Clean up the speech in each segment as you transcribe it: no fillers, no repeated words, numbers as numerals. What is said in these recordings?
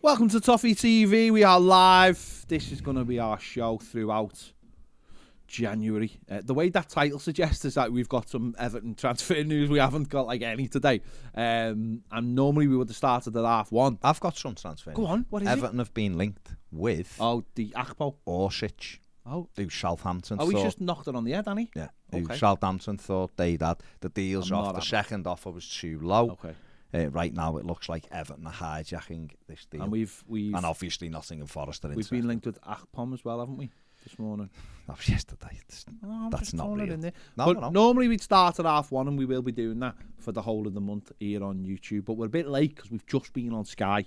Welcome to Toffee TV. We are live. This is going to be our show throughout January. The way that title suggests is that we've got some Everton transfer news. We haven't got like any today. And normally we would have started at half 1. I've got some transfer news. Go on, what is Everton have been linked with the Akpo. Orsic, Oh, who Southampton he's thought... just knocked it on the head, hasn't he? Yeah, Okay. who Southampton thought they'd had. The deal's I'm off. not The happy. second offer was too low. Okay. Right now it looks like Everton are hijacking this deal. And we've And obviously Nottingham Forest are we've interested. been linked with Akpom as well, haven't we? This morning. That was yesterday. I'm That's just not throwing it real. in there. No, But no. normally we'd start at half 1, and we will be doing that for the whole of the month here on YouTube. But we're a bit late because we've just been on Sky,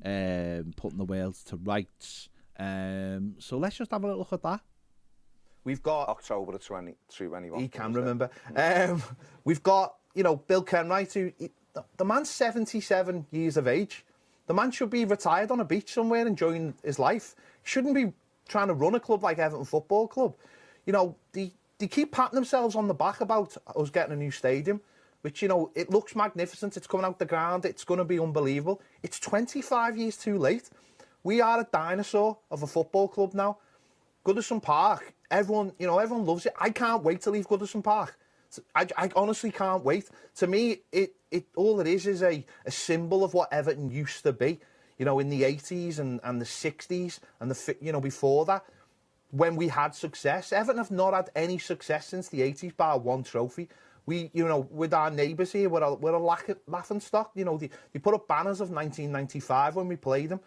putting the world to rights. So let's just have a look at that. We've got October the 21. he can remember. We've got Bill Kenwright, who the man's 77 years of age. The man should be retired on a beach somewhere enjoying his life. He shouldn't be trying to run a club like Everton Football Club. They keep patting themselves on the back about us getting a new stadium, which it looks magnificent. It's coming out the ground. It's going to be unbelievable. It's 25 years too late. We are a dinosaur of a football club now. Goodison Park, everyone loves it. I can't wait to leave Goodison Park. I honestly can't wait. To me, it all it is a symbol of what Everton used to be. In the 80s and the 60s and the before that, when we had success. Everton have not had any success since the 80s, bar one trophy. We, with our neighbours here, we're a laughing stock. They put up banners of 1995 when we played them.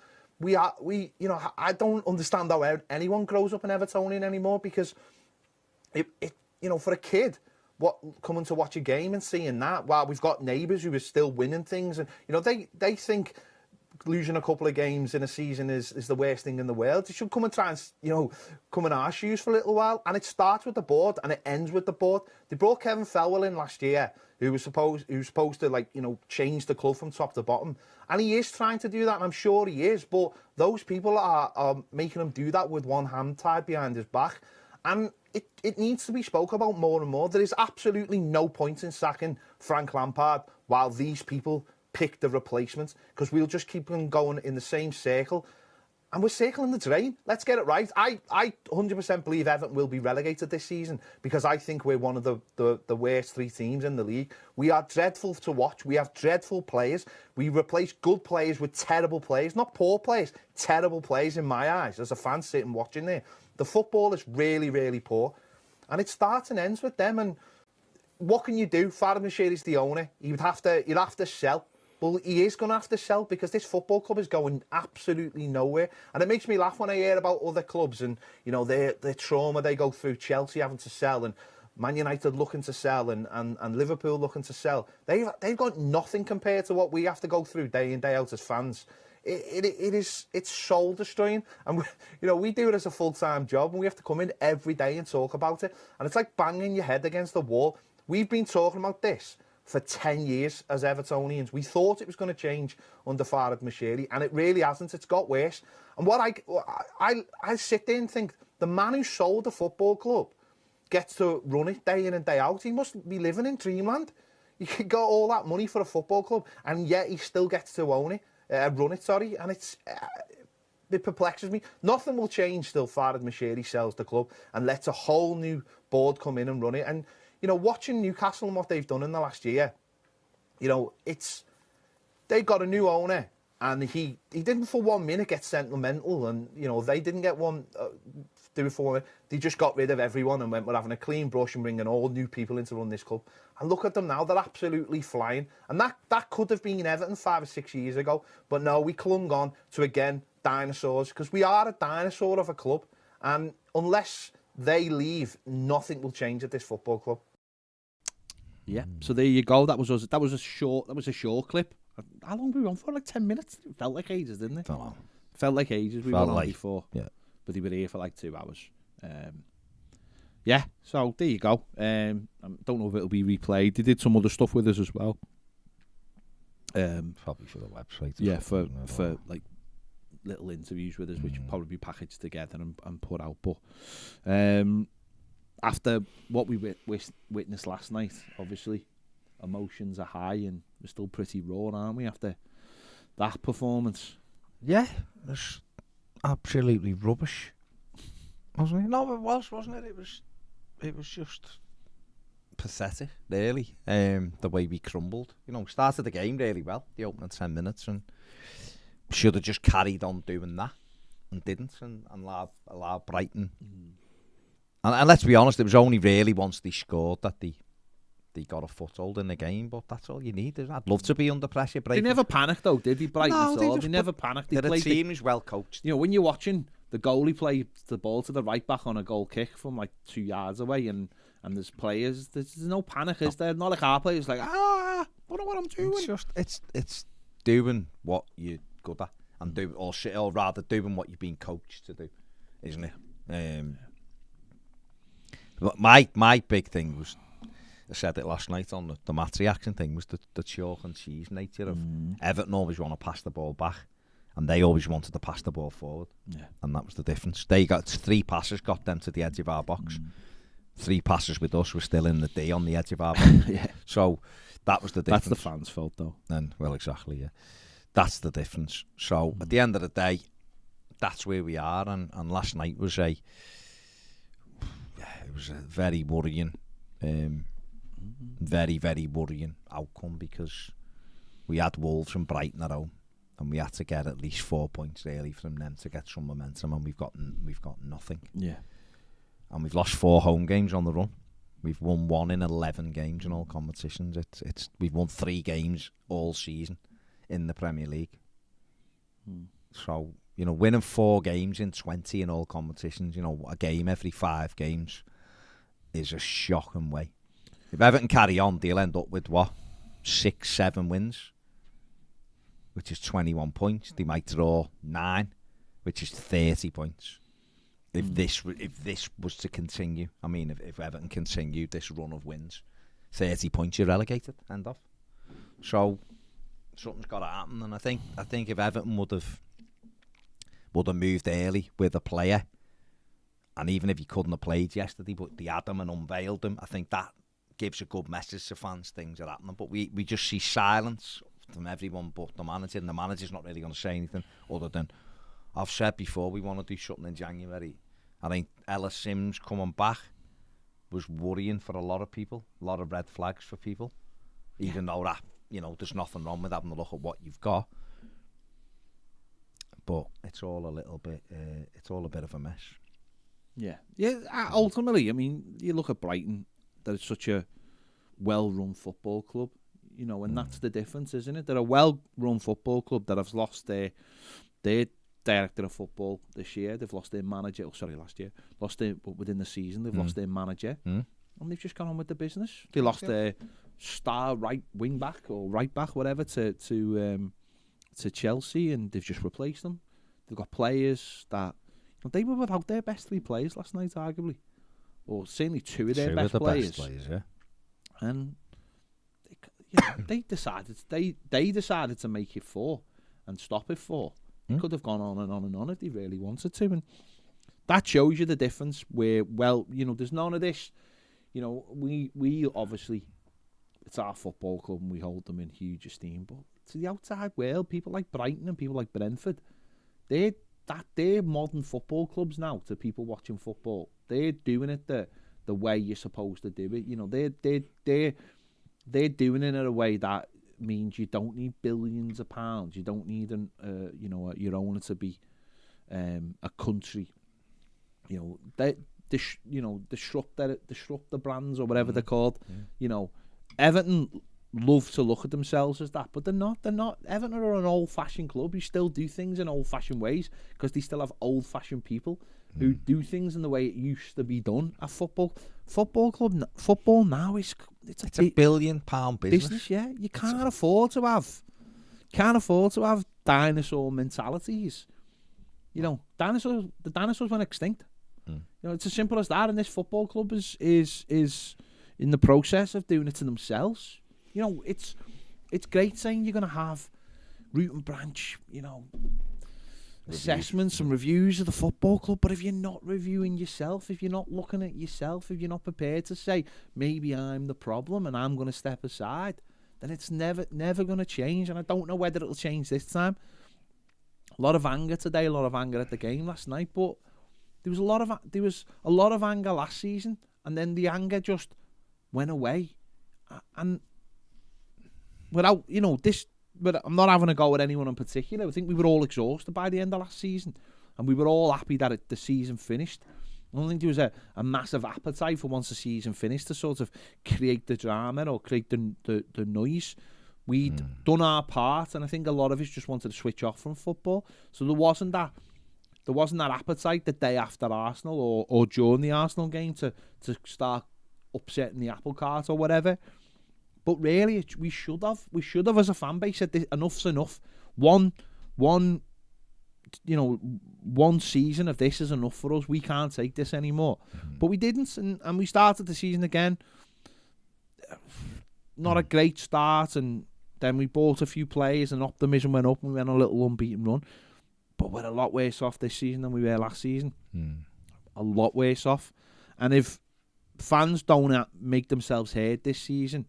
I don't understand how anyone grows up an Evertonian anymore, because for a kid, coming to watch a game and seeing that, while we've got neighbours who are still winning things, and they think losing a couple of games in a season is the worst thing in the world. They should come and try and come in our shoes for a little while. And it starts with the board and it ends with the board. They brought Kevin Felwell in last year, who was supposed to change the club from top to bottom, and he is trying to do that, and I'm sure he is. But those people are making him do that with one hand tied behind his back, and it needs to be spoke about more and more. There is absolutely no point in sacking Frank Lampard while these people pick the replacements, because we'll just keep on going in the same circle, and we're circling the drain. Let's get it right. I 100% believe Everton will be relegated this season, because I think we're one of the worst 3 teams in the league. We are dreadful to watch. We have dreadful players. We replace good players with terrible players, not poor players, terrible players in my eyes as a fan sitting watching there. The football is really, really poor, and it starts and ends with them. And what can you do? Farhad Moshiri's the owner. You'd have to sell. Well, he is going to have to sell, because this football club is going absolutely nowhere. And it makes me laugh when I hear about other clubs and, their trauma they go through. Chelsea having to sell, and Man United looking to sell, and Liverpool looking to sell. They've got nothing compared to what we have to go through day in, day out as fans. It's soul destroying, and we do it as a full-time job, and we have to come in every day and talk about it. And it's like banging your head against the wall. We've been talking about this for 10 years as Evertonians. We thought it was going to change under Farhad Moshiri, and it really hasn't. It's got worse. And what I sit there and think, the man who sold the football club gets to run it day in and day out. He must be living in dreamland. You could got all that money for a football club, and yet he still gets to run it, sorry. And it perplexes me. Nothing will change till Farhad Moshiri sells the club and lets a whole new board come in and run it. And watching Newcastle and what they've done in the last year, they got a new owner, and he didn't for 1 minute get sentimental, and they didn't get one do it for him. They just got rid of everyone and went, we're having a clean brush and bringing all new people in to run this club. And look at them now, they're absolutely flying. And that could have been Everton 5 or 6 years ago, but no, we clung on to, again, dinosaurs, because we are a dinosaur of a club, and unless they leave, nothing will change at this football club. Yeah, so there you go. That was us. That was a short clip. How long were we on for? Like 10 minutes? It felt like ages, didn't it? Felt like ages. We were on before. Yeah. But they were here for like 2 hours. Yeah, so there you go. I don't know if it'll be replayed. They did some other stuff with us as well. Probably for the website. Yeah, for like little interviews with us, which will probably be packaged together and put out. But after what we witnessed last night, obviously, emotions are high and we're still pretty raw, aren't we, after that performance? Yeah, it was absolutely rubbish, wasn't it? No, it was, wasn't it? It was just pathetic, really. The way we crumbled. You know, started the game really well, the opening 10 minutes, and should have just carried on doing that, and didn't, and allowed Brighton. And let's be honest, it was only really once they scored that they got a foothold in the game, but that's all you need, isn't it? I'd love to be under pressure. Brighton. They never panicked though, did they? Brighton No, at all. They never panicked. They they're a played team who's well coached. You know, when you're watching the goalie play the ball to the right back on a goal kick from like 2 yards away, and there's players, there's no panic, is there? Not like our players, like, I don't know what I'm doing. It's just it's doing what you're good at, and do or rather doing what you've been coached to do, isn't it? But my big thing was, I said it last night on the Mathew action thing, was the chalk and cheese nature of Everton always want to pass the ball back, and they always wanted to pass the ball forward. Yeah. And that was the difference. They got 3 passes, got them to the edge of our box. 3 passes with us were still in the D on the edge of our box. Yeah. So that was the difference. That's the fans' fault, though. And well, exactly, yeah. That's the difference. So at the end of the day, that's where we are. And last night was a very worrying, very, very worrying outcome, because we had Wolves and Brighton at home, and we had to get at least 4 points early from them to get some momentum, and we've got nothing. Yeah. And we've lost 4 home games on the run. We've won 1 in 11 games in all competitions. We've won 3 games all season in the Premier League. So, you know, winning 4 games in 20 in all competitions, you know, a game every 5 games, is a shocking way. If Everton carry on, they'll end up with 6-7 wins, which is 21 points. They might draw 9, which is 30 points. If this was to continue, I mean, if Everton continued this run of wins, 30 points, you're relegated. End of. So something's got to happen, and I think if Everton would have moved early with a player, and even if he couldn't have played yesterday, but they had him and unveiled him, I think that gives a good message to fans. Things are happening, but we just see silence from everyone but the manager, and the manager's not really going to say anything other than, I've said before, we want to do something in January. I think Ellis Sims coming back was worrying for a lot of people, a lot of red flags for people, even though that, you know, there's nothing wrong with having a look at what you've got. But it's all a bit of a mess. Yeah. Ultimately, I mean, you look at Brighton, they're such a well-run football club, you know, and that's the difference, isn't it? They're a well-run football club that have lost their director of football this year. They've lost their manager. Last year. But within the season, they've lost their manager. And they've just gone on with the business. They lost their star right wing back or right back, whatever, to Chelsea, and they've just replaced them. They've got players that, you know, they were without their best 3 players last night, arguably, or certainly 2 of their best players. Yeah. And they decided to make it 4 and stop it 4. Could have gone on and on and on if they really wanted to, and that shows you the difference. Where, well, you know, there's none of this. You know, we obviously, it's our football club and we hold them in huge esteem, but to the outside world, people like Brighton and people like Brentford, they're modern football clubs now. To people watching football, they're doing it the way you're supposed to do it. You know, they're doing it in a way that means you don't need billions of pounds. You don't need your owner to be a country. You know, disrupt the brands or whatever they're called. You know, Everton love to look at themselves as that, but they're not. Everton are an old-fashioned club who still do things in old-fashioned ways, because they still have old-fashioned people who do things in the way it used to be done. A football now it's a £1 billion business. Yeah, you can't afford to have dinosaur mentalities. You know, the dinosaurs went extinct. You know, it's as simple as that. And this football club is in the process of doing it to themselves. You know, it's great saying you're going to have root and branch, you know, assessments and reviews of the football club, but if you're not reviewing yourself, if you're not looking at yourself, if you're not prepared to say, maybe I'm the problem and I'm going to step aside, then it's never going to change. And I don't know whether it'll change this time. A lot of anger today, a lot of anger at the game last night, but there was a lot of anger last season, and then the anger just went away. And without, but I'm not having a go at anyone in particular. I think we were all exhausted by the end of last season, and we were all happy that the season finished. I don't think there was a massive appetite for once the season finished to sort of create the drama or create the noise. We'd done our part, and I think a lot of us just wanted to switch off from football. So there wasn't that appetite the day after Arsenal or during the Arsenal game to start upsetting the apple cart or whatever. But really, we should have as a fan base said, enough's enough. One season of this is enough for us. We can't take this anymore. But we didn't, and we started the season again. Not a great start, and then we bought a few players, and optimism went up, and we went on a little unbeaten run. But we're a lot worse off this season than we were last season. A lot worse off. And if fans don't make themselves heard this season,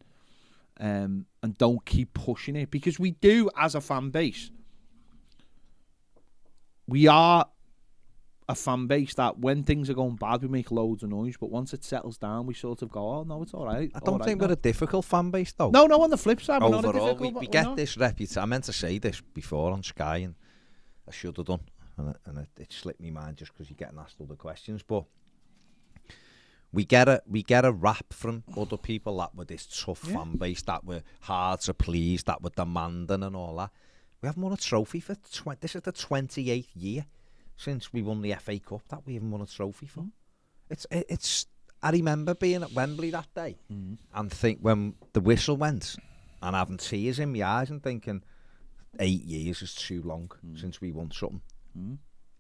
and don't keep pushing it, because we do as a fan base. We are a fan base that when things are going bad, we make loads of noise, but once it settles down, we sort of go, oh, no, it's all right. I don't think we're a difficult fan base, though. No, on the flip side, we're not a overall, difficult... we get this reputation. I meant to say this before on Sky, and I should have done, and it slipped my mind just because you're getting asked other questions, but we get a rap from other people that we're this tough fan base, that we're hard to please, that we're demanding and all that. We haven't won a trophy for... This is the 28th year since we won the FA Cup that we haven't won a trophy for. It's. I remember being at Wembley that day and think when the whistle went and having tears in my eyes and thinking 8 years is too long since we won something.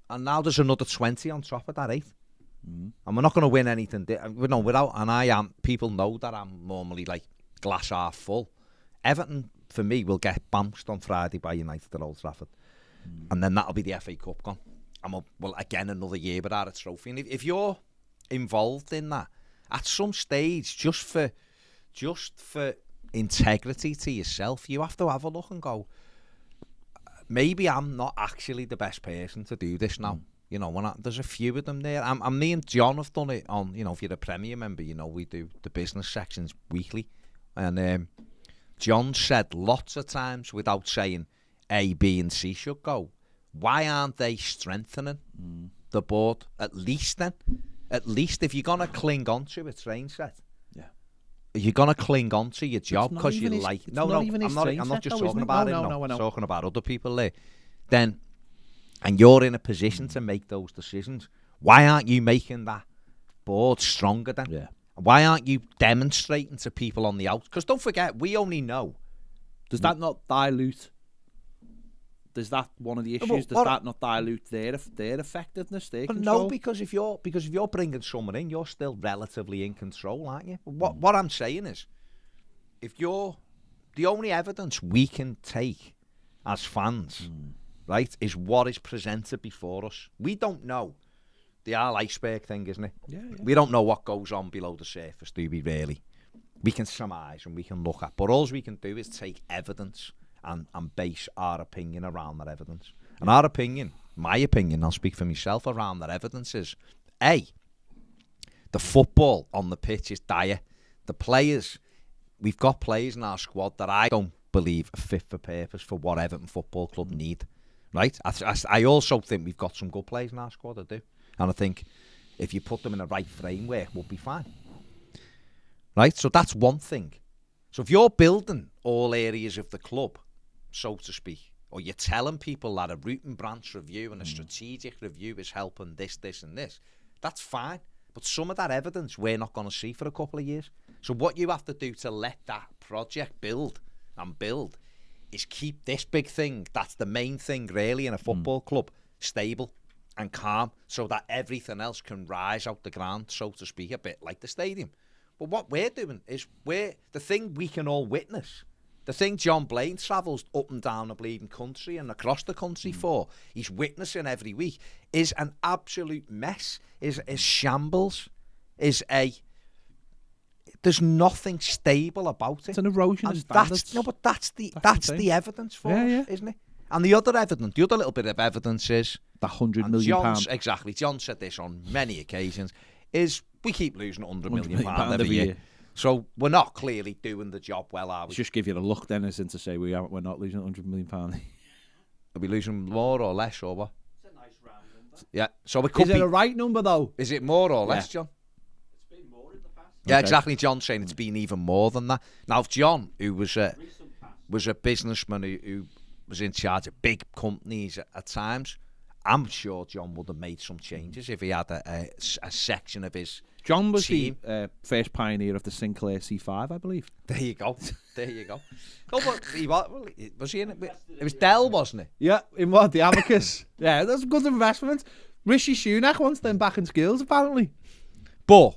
And now there's another 20 on top of that 8. And we're not going to win anything. People know that I'm normally like glass half full. Everton, for me, will get bounced on Friday by United at Old Trafford. And then that'll be the FA Cup gone. And we'll again another year without a trophy. And if you're involved in that, at some stage, just for integrity to yourself, you have to have a look and go, maybe I'm not actually the best person to do this now. There's a few of them there. Me and John have done it on, if you're a Premier member, we do the business sections weekly. And John said lots of times without saying A, B and C should go, why aren't they strengthening the board at least then? At least if you're going to cling on to a train set, you're going to cling on to your job because you like... I'm not just talking about it. I'm talking about other people there. Then, and you're in a position to make those decisions, why aren't you making that board stronger then? Yeah. Why aren't you demonstrating to people on the out? Because don't forget, we only know. Does that not dilute? Is that one of the issues? Does that not dilute their effectiveness, their control? No, because if you're bringing someone in, you're still relatively in control, aren't you? What I'm saying is, if you're the only evidence we can take as fans, right, is what is presented before us. We don't know. The whole iceberg thing, isn't it? Yeah. We don't know what goes on below the surface, do we really? We can surmise and we can look at, but all we can do is take evidence and base our opinion around that evidence. And our opinion, my opinion, I'll speak for myself around that evidence is, A, the football on the pitch is dire. The players, we've got players in our squad that I don't believe are fit for purpose for what Everton Football Club need, right? I also think we've got some good players in our squad, I do. And I think if you put them in the right framework, we'll be fine. Right? So that's one thing. So if you're building all areas of the club, so to speak, or you're telling people that a root and branch review and a strategic review is helping this, and this, that's fine. But some of that evidence we're not going to see for a couple of years. So what you have to do to let that project build is keep this big thing, that's the main thing really in a football club, stable and calm, so that everything else can rise out the ground, so to speak, a bit like the stadium. But what we're doing is the thing we can all witness, the thing John Blaine travels up and down the bleeding country and across the country for, he's witnessing every week, is an absolute mess, is shambles, there's nothing stable about it. It's an erosion of standards. But that's the evidence for us, isn't it? And the other little bit of evidence is that £100 million. Exactly. John said this on many occasions. Is we keep losing £100 million every year. So we're not clearly doing the job well, are we? Just give you the look then, isn't to say we're not losing £100 million. Are we losing more or less, or what? It's a nice round number. Yeah. So it could Is it a right number though? Is it more or less, John? It's been more in the past. Yeah, exactly. John's saying it's been even more than that. Now, if John, who was a businessman who was in charge of big companies at times, I'm sure John would have made some changes if he had a section of his John was team. the first pioneer of the Sinclair C5, I believe. There you go. No, but was he in it? It was Dell, wasn't it? Yeah, in what? The Abacus. Yeah, that's a good investment. Rishi Sunak wants them back in skills, apparently. But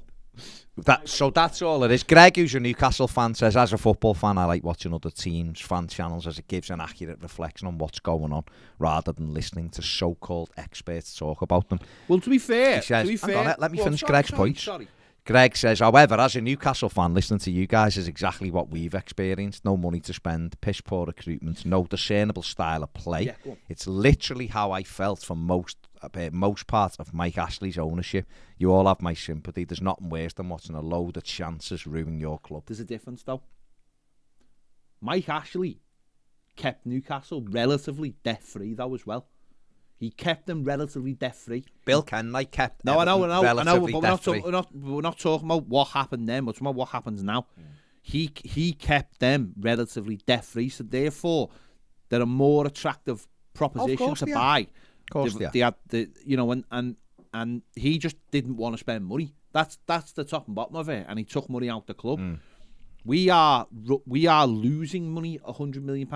that's all it is. Greg, who's a Newcastle fan, says, as a football fan, I like watching other teams' fan channels as it gives an accurate reflection on what's going on, rather than listening to so-called experts talk about them. Well, to be fair, He says, hang on, let me finish Greg's point. Sorry. Greg says, however, as a Newcastle fan, listening to you guys is exactly what we've experienced. No money to spend, piss poor recruitment, no discernible style of play. Yeah, go on. It's literally how I felt for most part of Mike Ashley's ownership. You all have my sympathy. There's nothing worse than watching a load of chances ruin your club. There's a difference, though. Mike Ashley kept Newcastle relatively debt-free, though, as well. He kept them relatively debt-free. Bill Kenwright kept No, I know, relatively but debt-free. we're not talking about what happened then, we're talking about what happens now. He kept them relatively debt-free, so therefore they're a more attractive proposition to buy. Of course they had the, you know, and he just didn't want to spend money. That's the top and bottom of it, and he took money out the club. We are losing money, £100 million.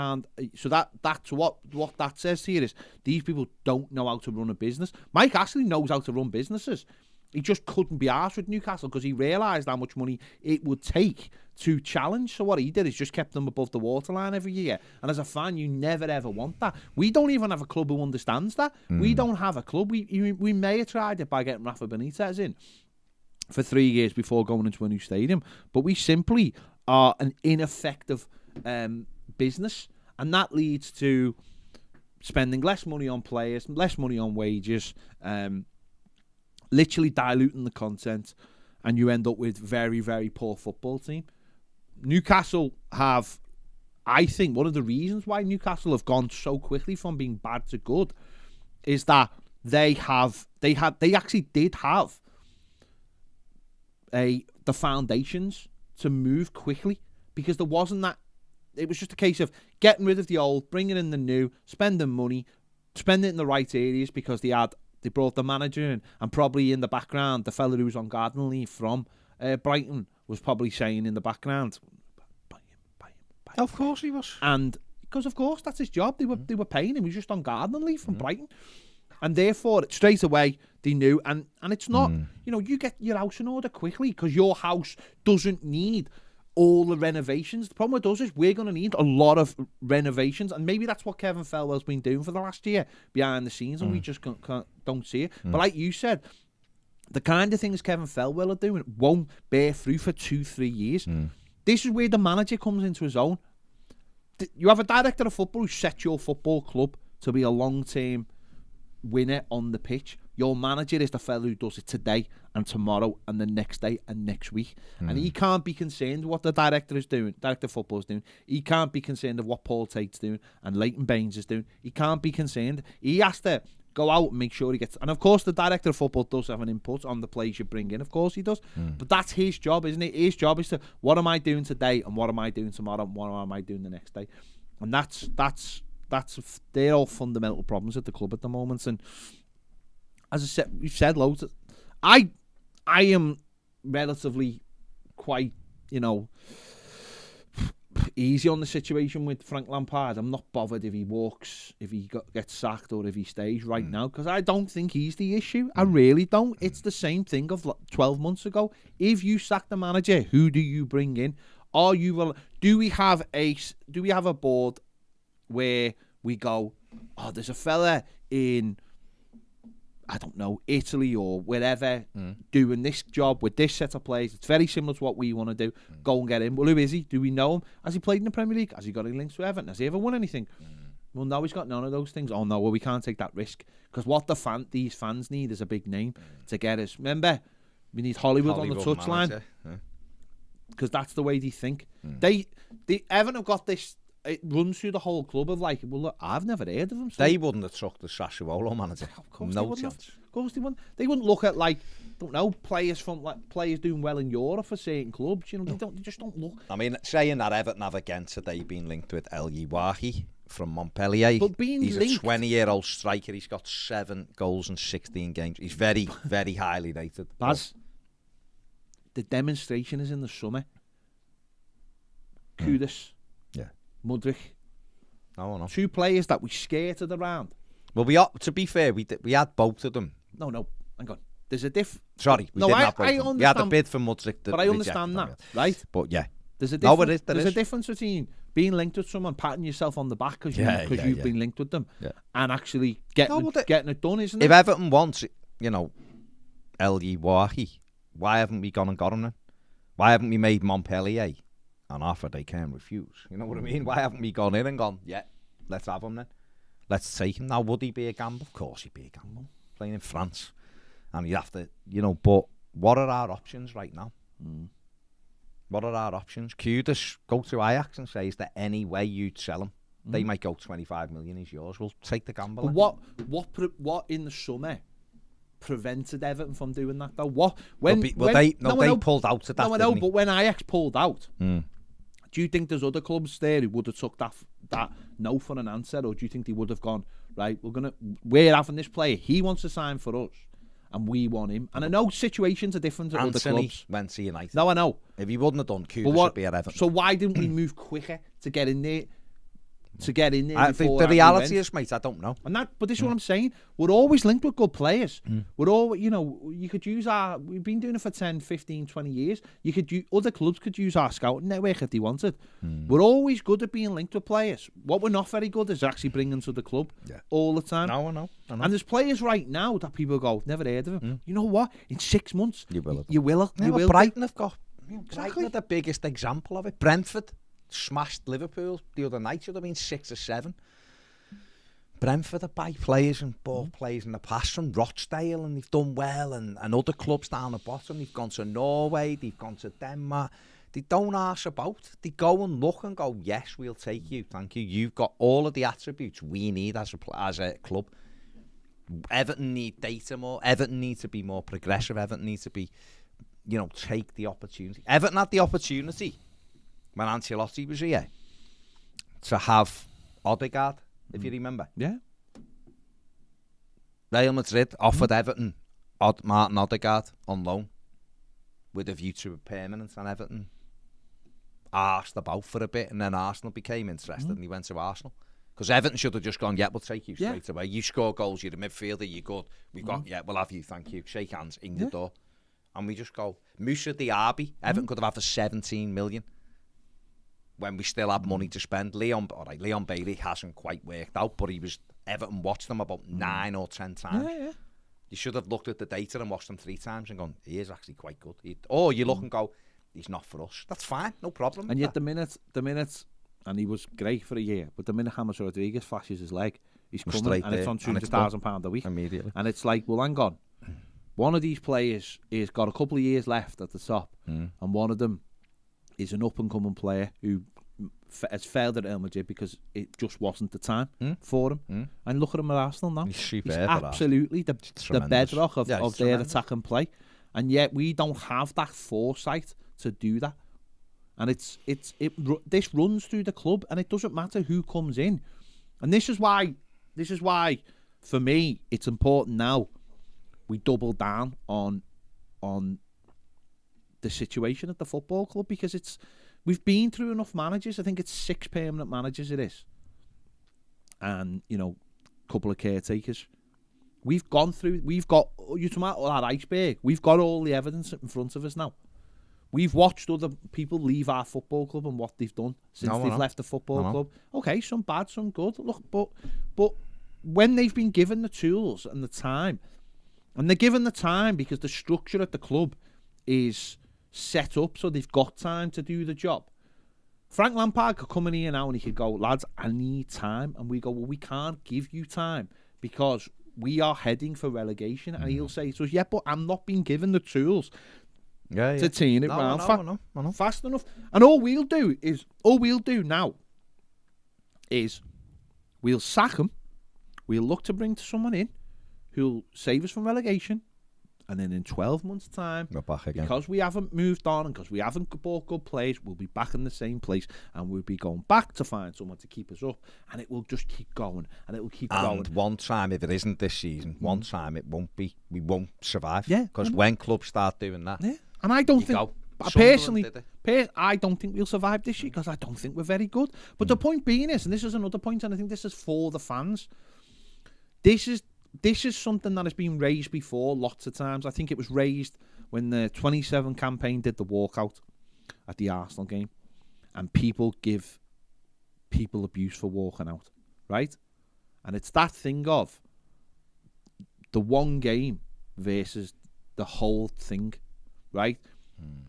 So that's what that says here is these people don't know how to run a business. Mike Ashley knows how to run businesses. He just couldn't be arsed with Newcastle because he realised how much money it would take to challenge. So what he did is just kept them above the waterline every year. And as a fan, you never ever want that. We don't even have a club who understands that. We don't have a club. We may have tried it by getting Rafa Benitez in for 3 years before going into a new stadium, but we simply are an ineffective business, and that leads to spending less money on players, less money on wages, literally diluting the content, and you end up with very, very poor football team. Newcastle have, I think, one of the reasons why Newcastle have gone so quickly from being bad to good is that they actually did have the foundations to move quickly, because there wasn't that. It was just a case of getting rid of the old, bringing in the new, spending money, spending it in the right areas, because they brought the manager in, and probably in the background the fella who was on garden leave from Brighton was probably saying in the background, buy him. Of course he was. And because of course that's his job. They were paying him. He was just on garden leave from Brighton. And therefore, straight away, they knew. And it's not, you get your house in order quickly, because your house doesn't need all the renovations. The problem with us is we're going to need a lot of renovations. And maybe that's what Kevin Felwell's been doing for the last year behind the scenes, and we just don't see it. But like you said, the kind of things Kevin Felwell are doing won't bear fruit for 2-3 years. This is where the manager comes into his own. You have a director of football who sets your football club to be a long-term winner on the pitch. Your manager is the fellow who does it today and tomorrow and the next day and next week. And he can't be concerned what the director of football is doing. He can't be concerned of what Paul Tate's doing and Leighton Baines is doing. He can't be concerned. He has to go out and make sure he gets... And of course the director of football does have an input on the players you bring in. Of course he does. But that's his job, isn't it? His job is to, what am I doing today and what am I doing tomorrow and what am I doing the next day? And they're all fundamental problems at the club at the moment. And as I said, we've said loads. I am relatively quite, easy on the situation with Frank Lampard. I'm not bothered if he walks, if he gets sacked, or if he stays right now, because I don't think he's the issue. I really don't. It's the same thing of 12 months ago. If you sack the manager, who do you bring in? Do we have a board where we go, oh, there's a fella in, I don't know, Italy or wherever, doing this job with this set of players. It's very similar to what we want to do. Go and get him. Well, who is he? Do we know him? Has he played in the Premier League? Has he got any links to Everton? Has he ever won anything? Well, no, he's got none of those things. Oh no, well we can't take that risk because what these fans need is a big name to get us. Remember, we need Hollywood on the touchline because that's the way they think. They Everton have got this. It runs through the whole club of like, well, look, I've never heard of them. So They wouldn't have took the Sassuolo manager. of course No they wouldn't. chance. Of course they wouldn't. They wouldn't look at like, don't know, players doing well in Europe for certain clubs. You know, they just don't look. I mean, saying that Everton have again today been linked with El Yawahi from Montpellier. But being he's linked, a 20-year-old striker. He's got 7 goals in 16 games. He's very, very highly rated. Baz, the demonstration is in the summer. Kudus, Mudryk. No. 2 players that we skirted around. Well, to be fair, we had both of them. No, hang on. There's a Sorry, we didn't have both of them. We had the bid for Mudryk. But I understand that, right? But yeah. There's a There's a difference between being linked with someone, patting yourself on the back because you've been linked with them, and actually getting it done, isn't it? If Everton wants, El Yawahi, why haven't we gone and got him then? Why haven't we made Montpellier an offer they can't refuse? You know what I mean? Why haven't we gone in and gone, let's have him then? Let's take him. Now, would he be a gamble? Of course he'd be a gamble. Playing in France. And you'd have to, but what are our options right now? What are our options? Kudus, go to Ajax and say, is there any way you'd sell him? They might go 25 million, he's yours. We'll take the gamble. But what in the summer prevented Everton from doing that though? They pulled out at that. No, I know, but when Ajax pulled out, do you think there's other clubs there who would have took that no for an answer, or do you think they would have gone, right, we're having this player, he wants to sign for us, and we want him? And I know situations are different at other clubs. Went to United. No, I know. If he wouldn't have done, Kudus would be at Everton. So why didn't we move quicker to get in there? The reality is, mate, I don't know. But this is what I'm saying. We're always linked with good players. We're always, you could use we've been doing it for 10, 15, 20 years. Other clubs could use our scouting network if they wanted. We're always good at being linked with players. What we're not very good is actually bringing to the club all the time. No, I know. And there's players right now that people go, never heard of him. You know what? In 6 months, you will. Brighton have got. Brighton are the biggest example of it. Brentford smashed Liverpool the other night. Should have been 6 or 7. Brentford have buy players and bought players in the past from Rochdale, and they've done well, and other clubs down the bottom. They've gone to Norway, they've gone to Denmark. They don't ask about. They go and look and go, yes, we'll take you, thank you. You've got all of the attributes we need as a club. Everton need data more. Everton needs to be more progressive. Everton needs to be, take the opportunity. Everton had the opportunity when Ancelotti was here to have Odegaard, if you remember. Yeah. Real Madrid offered Everton Martin Odegaard on loan with a view to permanence, and Everton asked about for a bit, and then Arsenal became interested and he went to Arsenal. Because Everton should have just gone, we'll take you straight away. You score goals, you're a midfielder, you're good. We've got, we'll have you, thank you. Shake hands, in the door. And we just go. Moussa Diaby, Everton could have had for 17 million. When we still had money to spend. Leon Bailey hasn't quite worked out, but Everton watched them about 9 or 10 times. Yeah. You should have looked at the data and watched them 3 times and gone, he is actually quite good. Or you look and go, he's not for us. That's fine, no problem. And yet the minute, and he was great for a year, but the minute James Rodriguez flashes his leg, he's coming, and it's on £200,000 a week. Immediately. And it's like, well, hang on. One of these players has got a couple of years left at the top, and one of them is an up-and-coming player who has failed at Real Madrid because it just wasn't the time for him. And look at him at Arsenal now. He's absolutely the bedrock of their attack and play. And yet we don't have that foresight to do that. And this runs through the club, and it doesn't matter who comes in. And this is why, for me, it's important now we double down on the situation at the football club, because we've been through enough managers. I think it's 6 permanent managers it is. And, a couple of caretakers. We've got, you're talking about that iceberg, we've got all the evidence in front of us now. We've watched other people leave our football club and what they've done since they've left the football club. Okay, some bad, some good. Look, but when they've been given the tools and the time, and they're given the time because the structure at the club is set up so they've got time to do the job. Frank Lampard could come in here now and he could go, lads, I need time. And we go, well, we can't give you time because we are heading for relegation. And he'll say to us, yeah, but I'm not being given the tools to turn it round I know. fast enough. And all we'll do now is we'll sack him. We'll look to bring someone in who'll save us from relegation. And then in 12 months' time, we're back again. Because we haven't moved on and because we haven't bought good players, we'll be back in the same place and we'll be going back to find someone to keep us up. And it will just keep going and it will keep going. And one time, if it isn't this season, one time it won't be. We won't survive. Yeah. Because when clubs start doing that, yeah. And I don't think, personally, I don't think we'll survive this year because I don't think we're very good. But the point being is, and this is another point, and I think this is for the fans, this is something that has been raised before lots of times. I think it was raised when the 27 campaign did the walkout at the Arsenal game. And people give people abuse for walking out, right? And it's that thing of the one game versus the whole thing, right?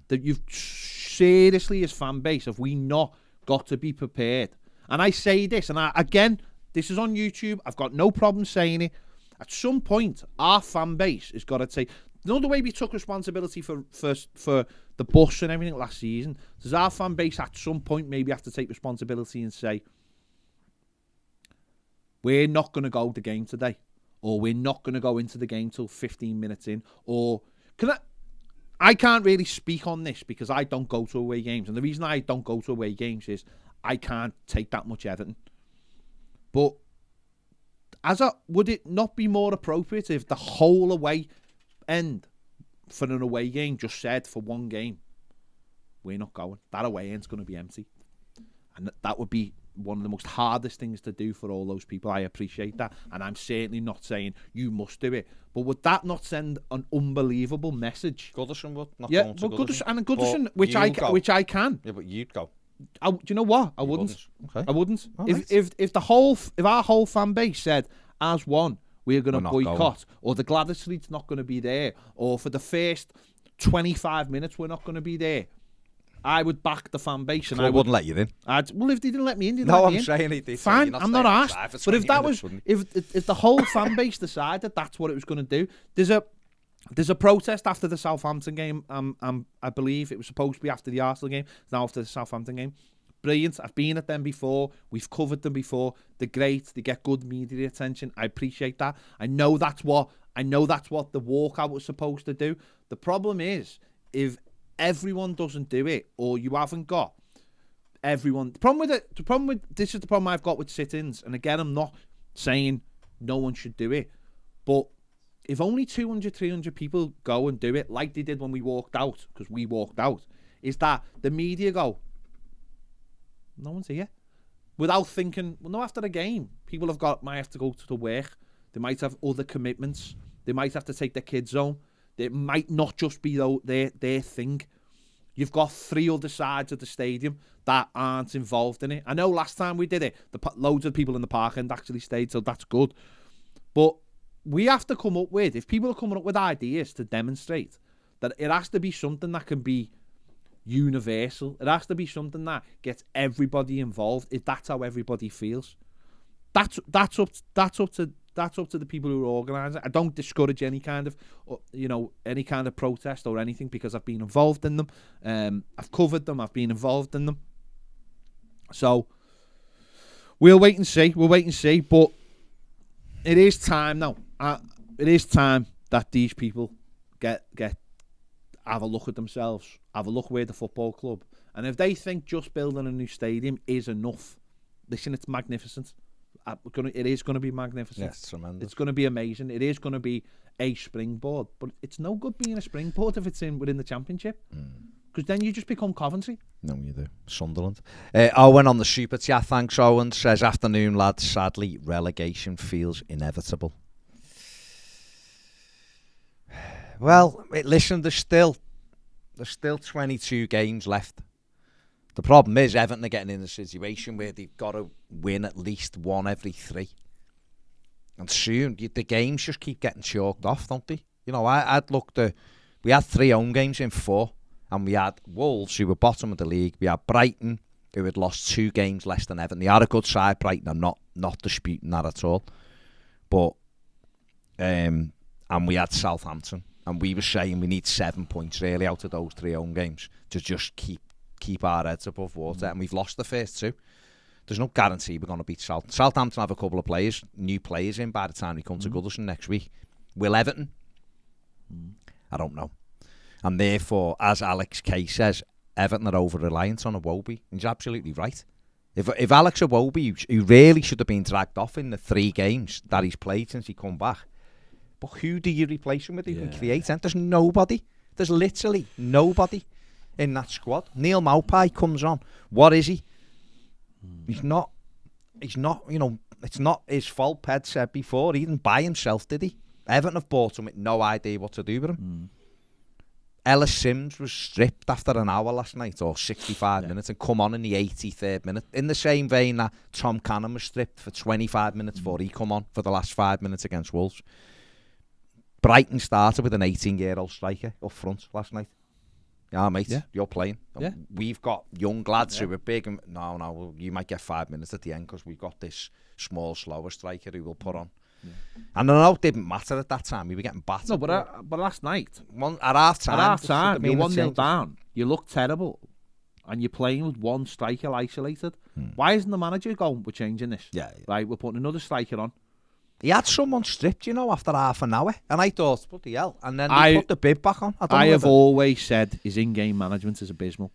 That you've seriously, as fan base, have we not got to be prepared? And I say this, and again, this is on YouTube. I've got no problem saying it. At some point, our fan base has got to take... You know the way we took responsibility for the bus and everything last season? Does our fan base at some point maybe have to take responsibility and say, we're not going to go the game today, or we're not going to go into the game till 15 minutes in, or... I can't really speak on this because I don't go to away games. And the reason I don't go to away games is I can't take that much Everton. But... would it not be more appropriate if the whole away end for an away game just said for one game, we're not going. That away end's going to be empty. And that would be one of the most hardest things to do for all those people. I appreciate that. And I'm certainly not saying you must do it. But would that not send an unbelievable message? Goodison would. Not Yeah, going to but Goodison, But which I can. Yeah, but you'd go. Do you know what? I wouldn't. Okay. I wouldn't. All If our whole fan base said, as one, we're going to boycott, going. or the Gladys Street's not going to be there, or for the first 25 minutes we're not going to be there, I would back the fan base, and I wouldn't let you in. Well, if they didn't let me in, they'd No, let I'm me in. saying it. Fine, I'm not asked. But if that was, if the whole fan base decided that's what it was going to do, there's a protest after the Southampton game. I believe it was supposed to be after the Arsenal game. It's now after the Southampton game. Brilliant. I've been at them before. We've covered them before. They're great. They get good media attention. I appreciate that. I know that's what the walkout was supposed to do. The problem is if everyone doesn't do it, or you haven't got everyone. The problem with this is the problem I've got with sit-ins. And again, I'm not saying no one should do it, but if only 200, 300 people go and do it like they did when we walked out, because we walked out, is that the media go, no one's here, without thinking, well, no, after the game, people might have to go to work. They might have other commitments. They might have to take their kids home. It might not just be their thing. You've got 3 other sides of the stadium that aren't involved in it. I know last time we did it, loads of people in the park end actually stayed, so that's good. But we have to come up with, if people are coming up with ideas to demonstrate, that it has to be something that can be universal. It has to be something that gets everybody involved. If that's how everybody feels, that's up to the people who are organising. I don't discourage any kind of protest or anything, because I've been involved in them. I've covered them. I've been involved in them. So we'll wait and see. But it is time now. It is time that these people get have a look at themselves, have a look where the football club, and if they think just building a new stadium is enough, listen, it's magnificent. It is going to be magnificent. Yes, tremendous. It's going to be amazing. It is going to be a springboard, but it's no good being a springboard if it's within the Championship, because then you just become Coventry. No, you do. Sunderland. Owen on the super chat, thanks Owen, says, afternoon lads, sadly relegation feels inevitable. Well, listen, there's still 22 games left. The problem is Everton are getting in a situation where they've got to win at least 1 every 3. And soon, the games just keep getting chalked off, don't they? You know, I'd looked at... We had 3 home games in 4. And we had Wolves, who were bottom of the league. We had Brighton, who had lost 2 games less than Everton. They are a good side, Brighton. I'm not disputing that at all. But and we had Southampton, and we were saying we need 7 points really out of those 3 home games to just keep our heads above water. And we've lost the first 2. There's no guarantee we're going to beat Southampton. Have a couple of new players in by the time we come to Goodison next week. Will Everton? I don't know. And therefore, as Alex Kay says, Everton are over-reliant on Iwobi. He's absolutely right. If Alex Iwobi, who really should have been dragged off in the 3 games that he's played since he come back, but who do you replace him with who can create? And there's nobody. There's literally nobody in that squad. Neil Maupay comes on. What is he? He's not, it's not his fault, Ped said before. He didn't buy himself, did he? Everton have bought him with no idea what to do with him. Ellis Sims was stripped after an hour last night, or 65 minutes, and come on in the 83rd minute. In the same vein that Tom Cannon was stripped for 25 minutes before he come on for the last 5 minutes against Wolves. Brighton started with an 18-year-old striker up front last night. Yeah, mate, you're playing. Yeah. We've got young lads who are big. And no, you might get 5 minutes at the end because we've got this small, slower striker who will put on. Yeah. And I know it didn't matter at that time. We were getting battered. No, but last night, at half time, you're 1-0 down. You look terrible, and you're playing with one striker isolated. Why isn't the manager going, we're changing this? Yeah. Right, we're putting another striker on. He had someone stripped, after half an hour, and I thought, bloody hell. And then they put the bib back on. I have always said his in-game management is abysmal.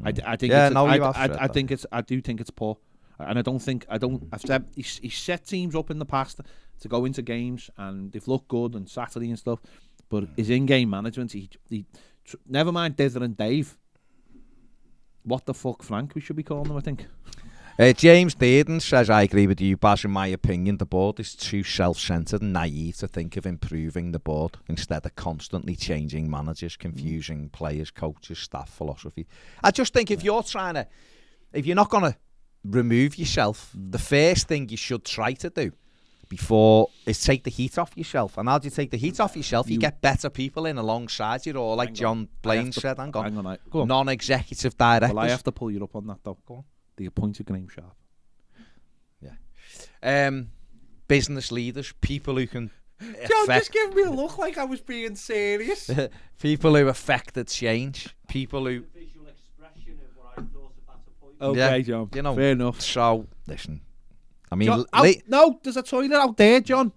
I think it's poor, and I've said he's set teams up in the past to go into games, and they've looked good on Saturday and stuff. But his in-game management, he never mind Dither and Dave. What the fuck, Frank? We should be calling them, I think. James Dearden says, I agree with you, Baz. In my opinion, the board is too self-centred and naive to think of improving the board instead of constantly changing managers, confusing players, coaches, staff, philosophy. I just think if you're not going to remove yourself, the first thing you should try to do before is take the heat off yourself. And how do you take the heat off yourself? You get better people in alongside you, or like John Blaine said, hang on. Non-executive directors. Well, I have to pull you up on that, though. Go on. The appointed Graham Sharp. Yeah. Business leaders, people who can John just gave me a look like I was being serious. People who affected change. People who... The visual expression of what I thought of that appointment. Okay, John. Fair enough. So, listen. I mean... John, no, there's a toilet out there, John.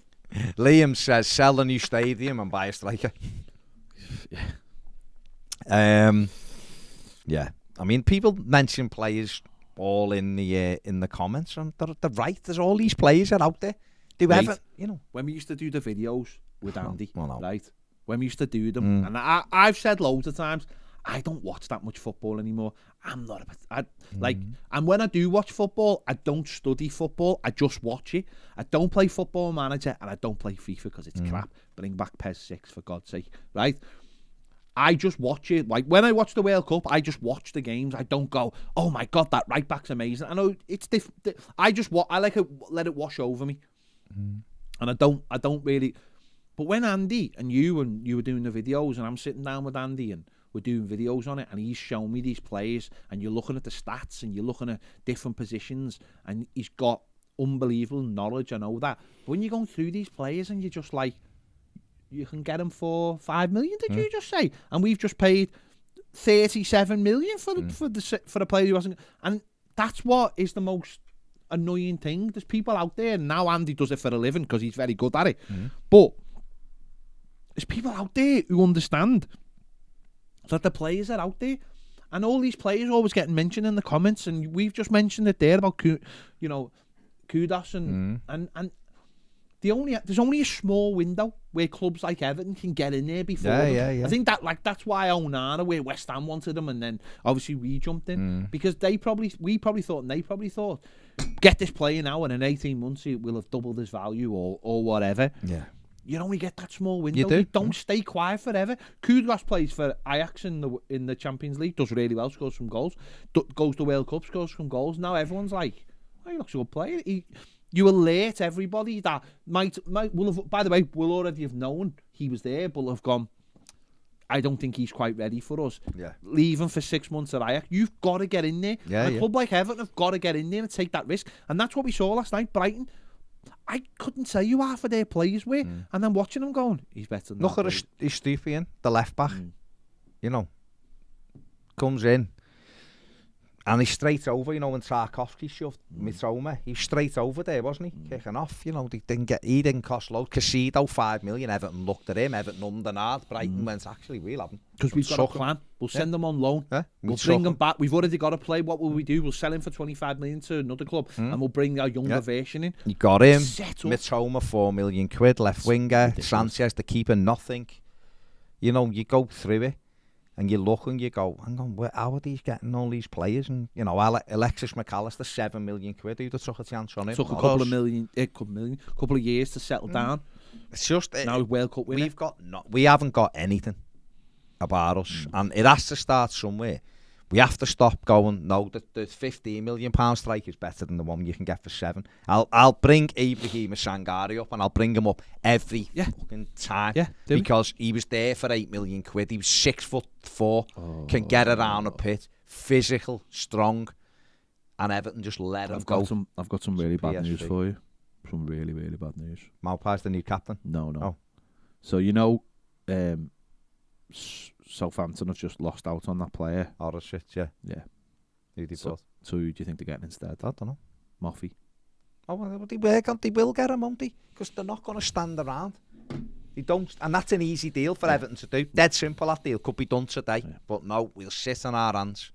Liam says, sell the new stadium and buy a striker. Yeah. I mean, people mention players all in the comments, and they're right. There's all these players that are out there. When we used to do the videos with Andy, right? When we used to do them, and I've said loads of times, I don't watch that much football anymore. And when I do watch football, I don't study football. I just watch it. I don't play Football Manager, and I don't play FIFA because it's crap. Bring back PES 6 for God's sake, right? I just watch it. Like when I watch the World Cup, I just watch the games. I don't go, oh my God, that right back's amazing. I know it's different. I like it, let it wash over me. And I don't really. But when Andy and you were doing the videos, and I'm sitting down with Andy and we're doing videos on it, and he's showing me these players, and you're looking at the stats and you're looking at different positions, and he's got unbelievable knowledge. I know that. But when you're going through these players and you're just like, you can get him for 5 million, did you just say? And we've just paid 37 million for the player who hasn't. And that's what is the most annoying thing. There's people out there, and now Andy does it for a living because he's very good at it. But there's people out there who understand that the players are out there, and all these players always getting mentioned in the comments, and we've just mentioned it there about Kudos and there's only a small window where clubs like Everton can get in there before them. Yeah. I think that's why Onana, where West Ham wanted him, and then obviously we jumped in because we probably thought, get this player now, and in 18 months it will have doubled his value or whatever. Yeah. You only get that small window. You don't stay quiet forever. Kudus plays for Ajax in the Champions League, does really well, scores some goals, goes to World Cup, scores some goals. Now everyone's like, oh, he looks a good player. You alert everybody that will have, by the way, will already have known he was there, but have gone, I don't think he's quite ready for us. Yeah. Leaving for 6 months at Ajax, you've got to get in there. Yeah, and a club like Everton have got to get in there and take that risk. And that's what we saw last night. Brighton, I couldn't tell you half of their players were. And then watching them going, he's better than Look that. at Toffee, the left back. You know, comes in. And he's straight over, you know, when Tarkovsky shoved Mitoma, he's straight over there, wasn't he? Kicking off, you know, he didn't cost loads. Casido, 5 million, Everton looked at him, Everton undernard, Brighton went, actually, we'll have him. Because we've got a plan. We'll send them on loan. Yeah. We'll bring them back. We've already got a play. What will we do? We'll sell him for 25 million to another club and we'll bring our younger version in. You got him. Set up. Mitoma, 4 million quid, left winger. Sanchez, the keeper, nothing. You know, you go through it. And you look and you go, hang on, how are these getting all these players? And, you know, Alexis McAllister, 7 million quid, who'd have took a chance on him. Took a couple of years to settle down. It's just... now World Cup winner. We haven't got anything about us. And it has to start somewhere. We have to stop going, no, the £15 million strike is better than the one you can get for 7. I'll bring Ibrahim Sangari up and I'll bring him up every fucking time. Yeah, because he was there for 8 million quid. He was 6'4", can get around a pit, physical, strong, and Everton just let him go. I've got some really bad news for you. Some really, really bad news. Maupai's the new captain? No. Oh. So, you know, Southampton have just lost out on that player. Oh, shit, yeah. Yeah. Who they So who do you think they're getting instead? I don't know. Mathew. Oh, well, they will get him, won't they? Because they're not going to stand around. They don't, and that's an easy deal for Everton to do. Dead simple, that deal could be done today. Yeah. But no, we'll sit on our hands.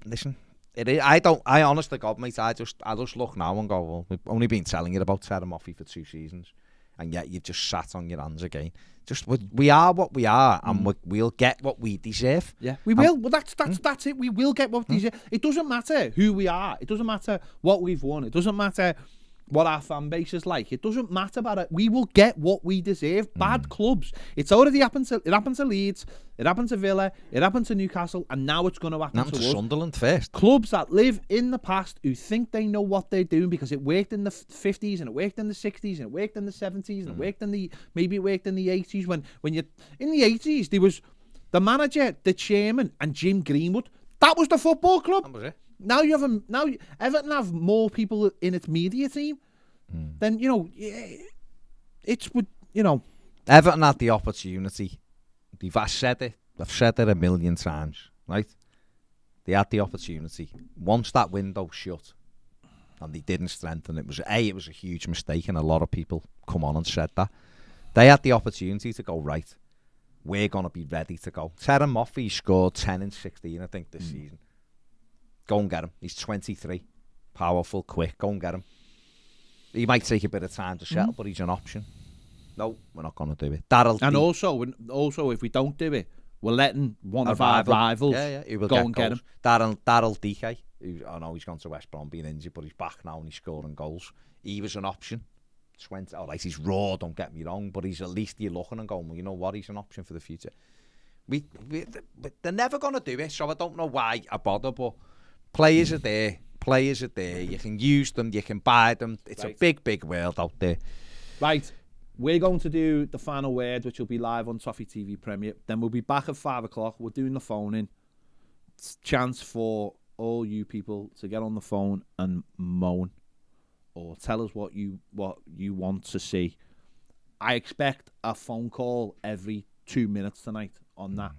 Listen, I honest to God, mate, I just look now and go, well, we've only been telling you about Terry Mathew for 2 seasons. And yet you've just sat on your hands again. Just we are what we are, and we'll get what we deserve. Yeah, we will. Well, that's it. We will get what we deserve. It doesn't matter who we are. It doesn't matter what we've won. It doesn't matter what our fan base is like. It doesn't matter about it. We will get what we deserve. Bad clubs. It's already happened to. It happened to Leeds. It happened to Villa. It happened to Newcastle, and now it's going to happen to us. Sunderland first. Clubs that live in the past who think they know what they're doing because it worked in the 50s and it worked in the 60s and it worked in the 70s and it worked in the maybe it worked in the 80s. When you in the 80s there was the manager, the chairman, and Jim Greenwood. That was the football club. That was it. Now Everton have more people in its media team. Then, you know, it's with, you know. Everton had the opportunity. I've said it a million times, right? They had the opportunity. Once that window shut and they didn't strengthen, it was a huge mistake, and a lot of people come on and said that. They had the opportunity to go, right, we're going to be ready to go. Terry Mathew scored 10 and 16, I think, this season. Go and get him. He's 23. Powerful, quick. Go and get him. He might take a bit of time to settle, but he's an option. No, we're not going to do it. Also, if we don't do it, we're letting one of our rivals go and get him. Daryl DK, I know he's gone to West Brom being injured, but he's back now and he's scoring goals. He was an option. He's raw, don't get me wrong, but he's at least you're looking and going, well, you know what, he's an option for the future. They're never going to do it, so I don't know why I bother, but players are there. You can use them, you can buy them. It's a big, big world out there. Right. We're going to do the final word, which will be live on Toffee TV Premier. Then we'll be back at 5 o'clock. We're doing the phone in. It's a chance for all you people to get on the phone and moan or tell us what you want to see. I expect a phone call every 2 minutes tonight on that.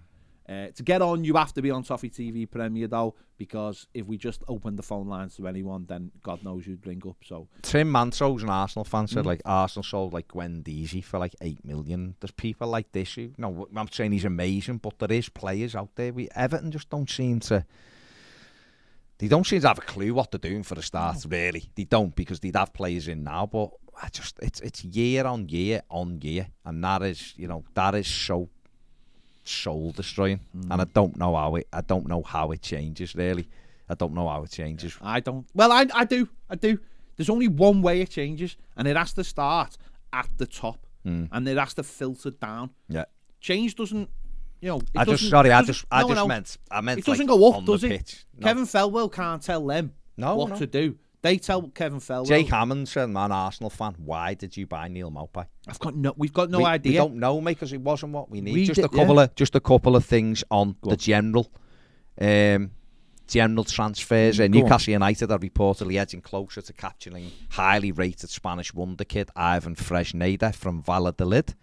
To get on, you have to be on Toffee TV Premier, though, because if we just open the phone lines to anyone, then God knows who'd ring up. So Tim Manso's an Arsenal fan, said like Arsenal sold like Gwen Deasy for like 8 million. There's people like this who, no, I'm saying he's amazing, but there is players out there. Everton just don't seem to. They don't seem to have a clue what they're doing for the start. Really, they don't, because they'd have players in now. But it's year on year on year, and that is so soul destroying, and I don't know how it changes, really. I don't know how it changes. I don't. Well, I do. There's only one way it changes, and it has to start at the top, and it has to filter down. Yeah. Change doesn't, you know. I meant it doesn't go up, does it? Pitch. No. Kevin Felwell can't tell them what to do. They tell Kevin Fellow. Jake Hammond said, "I'm an Arsenal fan. Why did you buy Neil Maupay?" We've got no idea. We don't know, mate, because it wasn't what we need. We Just did, a couple of things on the general transfers. Newcastle United are reportedly edging closer to capturing highly rated Spanish wonder kid Ivan Fresneda from Valladolid.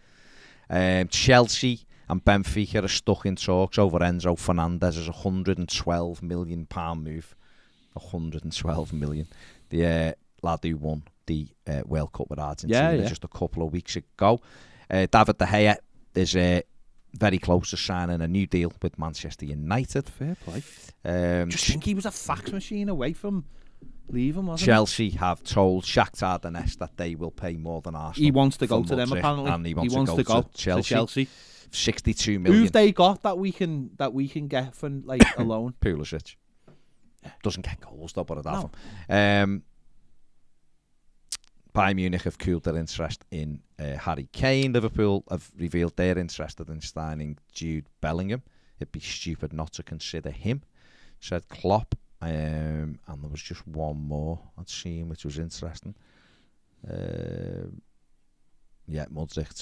Chelsea and Benfica are stuck in talks over Enzo Fernandez's £112 million move. 112 million. The lad who won the World Cup with Argentina just a couple of weeks ago. David De Gea is very close to signing a new deal with Manchester United. Fair play. Just think he was a fax machine away from leaving, wasn't Chelsea have told Shakhtar Donetsk that they will pay more than Arsenal. He wants to go to them, apparently. And he wants to go to Chelsea. 62 million. Who've they got that we can get for like a loan? Pulisic. Doesn't get goals though, but I'd have him. Bayern Munich have cooled their interest in Harry Kane. Liverpool have revealed they're interested in signing Jude Bellingham. It'd be stupid not to consider him, said Klopp. And there was just one more I'd seen which was interesting. Mudryk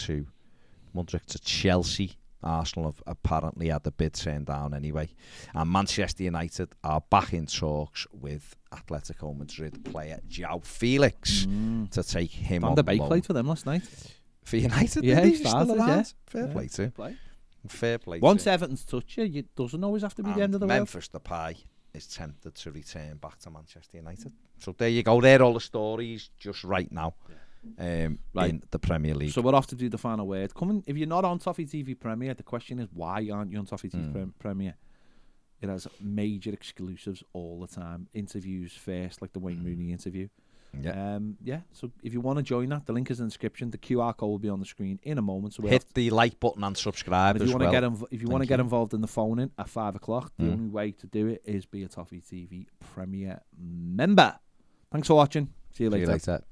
to Chelsea. Arsenal have apparently had the bid turned down anyway. And Manchester United are back in talks with Atletico Madrid player João Felix to take him on the Beek loan. played for them last night. For United? Yeah, he started, still yeah. Fair play to him. Fair play Once to him. Everton's touch you, it doesn't always have to be the end of the Memphis Depay is tempted to return back to Manchester United. So there you go. They're all the stories just right now. In the Premier League. So we're off to do the final word. If you're not on Toffee TV Premier, the question is why aren't you on Toffee TV Premier? It has major exclusives all the time. Interviews first, like the Wayne Rooney interview. So if you want to join that, the link is in the description. The QR code will be on the screen in a moment. So hit the like button and subscribe if you as well. If you want to get involved in the phone-in at 5 o'clock, the only way to do it is be a Toffee TV Premier member. Thanks for watching. See you later.